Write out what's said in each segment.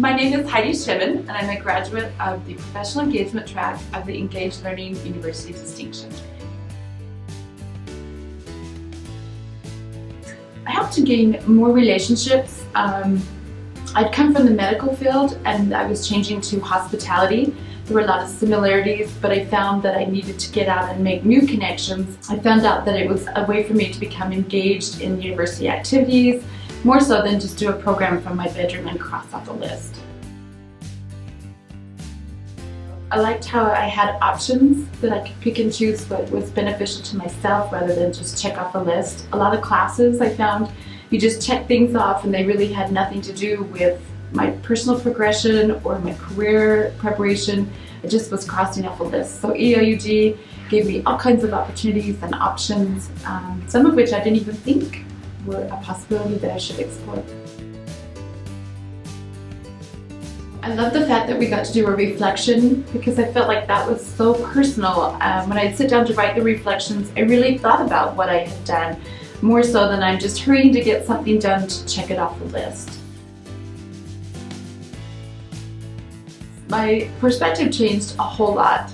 My name is Heidi Shimmin, and I'm a graduate of the Professional Engagement track of the Engaged Learning University Distinction. I helped to gain more relationships. I'd come from the medical field and I was changing to hospitality. There were a lot of similarities, but I found that I needed to get out and make new connections. I found out that it was a way for me to become engaged in university activities, more so than just do a program from my bedroom and cross off a list. I liked how I had options that I could pick and choose what was beneficial to myself rather than just check off a list. A lot of classes I found you just check things off and they really had nothing to do with my personal progression or my career preparation. It just was crossing off a list. So ELUD gave me all kinds of opportunities and options, some of which I didn't even think were a possibility that I should explore. I love the fact that we got to do a reflection because I felt like that was so personal. When I'd sit down to write the reflections, I really thought about what I had done, more so than I'm just hurrying to get something done to check it off the list. My perspective changed a whole lot.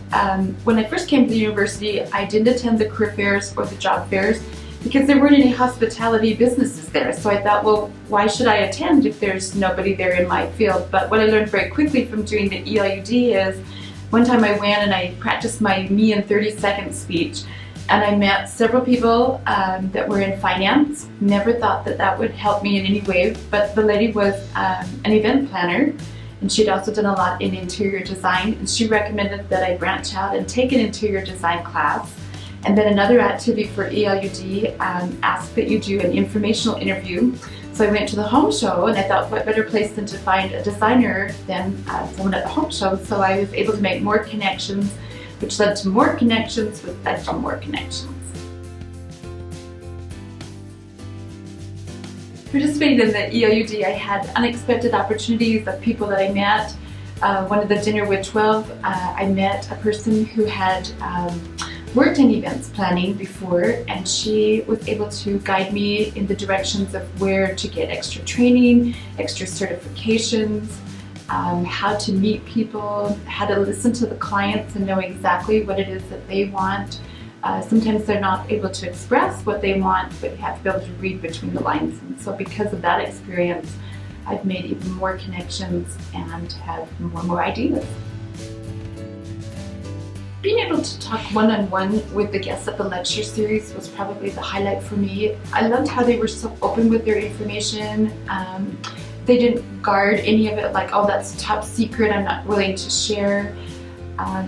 When I first came to the university, I didn't attend the career fairs or the job fairs because there weren't any hospitality businesses there. So I thought, well, why should I attend if there's nobody there in my field? But what I learned very quickly from doing the ELUD is, one time I went and I practiced my me in 30-second speech, and I met several people that were in finance. Never thought that that would help me in any way, but the lady was an event planner, and she'd also done a lot in interior design, and she recommended that I branch out and take an interior design class. And then another activity for ELUD asked that you do an informational interview. So I went to the home show, and I thought, what better place than to find a designer than someone at the home show. So I was able to make more connections, which led to more connections, which led to more connections. Participating in the ELUD, I had unexpected opportunities of people that I met. One of the dinner with 12, I met a person who had worked in events planning before, and she was able to guide me in the directions of where to get extra training, extra certifications, how to meet people, how to listen to the clients and know exactly what it is that they want. Sometimes they're not able to express what they want, but you have to be able to read between the lines. And so because of that experience, I've made even more connections and have more ideas. Being able to talk one-on-one with the guests at the lecture series was probably the highlight for me. I loved how they were so open with their information. They didn't guard any of it like, oh, that's top secret, I'm not willing to share.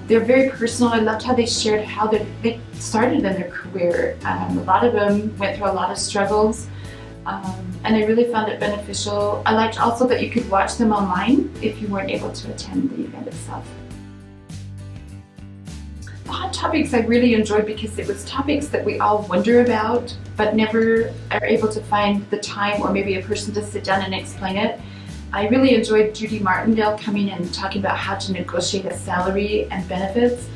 They're very personal. I loved how they shared how they started in their career. A lot of them went through a lot of struggles, and I really found it beneficial. I liked also that you could watch them online if you weren't able to attend the event itself. The hot topics I really enjoyed because it was topics that we all wonder about, but never are able to find the time or maybe a person to sit down and explain it. I really enjoyed Judy Martindale coming and talking about how to negotiate a salary and benefits.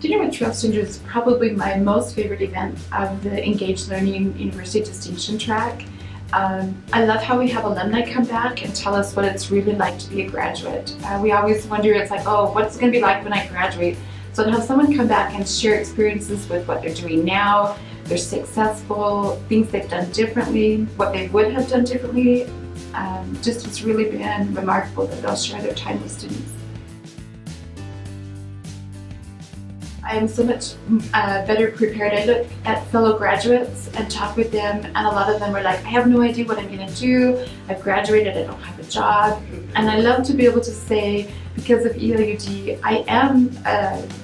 Dinner with 12 Strangers is probably my most favorite event of the Engaged Learning University Distinction track. I love how we have alumni come back and tell us what it's really like to be a graduate. We always wonder, it's like, oh, what's it going to be like when I graduate? So to have someone come back and share experiences with what they're doing now, they're successful, things they've done differently, what they would have done differently, just it's really been remarkable that they'll share their time with students. I am so much better prepared. I look at fellow graduates and talk with them, and a lot of them are like, I have no idea what I'm going to do. I've graduated, I don't have a job. And I love to be able to say, because of ELUD, I am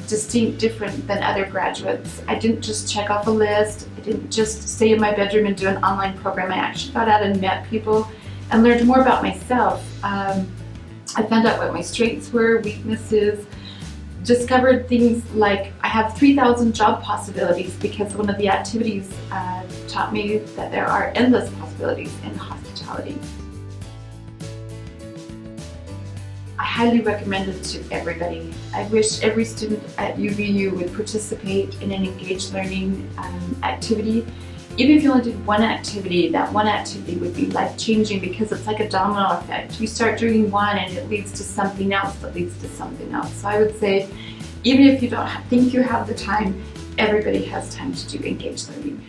distinct, different than other graduates. I didn't just check off a list. I didn't just stay in my bedroom and do an online program. I actually got out and met people and learned more about myself. I found out what my strengths were, weaknesses, discovered things like I have 3,000 job possibilities because one of the activities taught me that there are endless possibilities in hospitality. I highly recommend it to everybody. I wish every student at UVU would participate in an engaged learning activity. even if you only did one activity, that one activity would be life-changing because it's like a domino effect. You start doing one and it leads to something else that leads to something else. So I would say, even if you don't think you have the time, everybody has time to do engaged learning.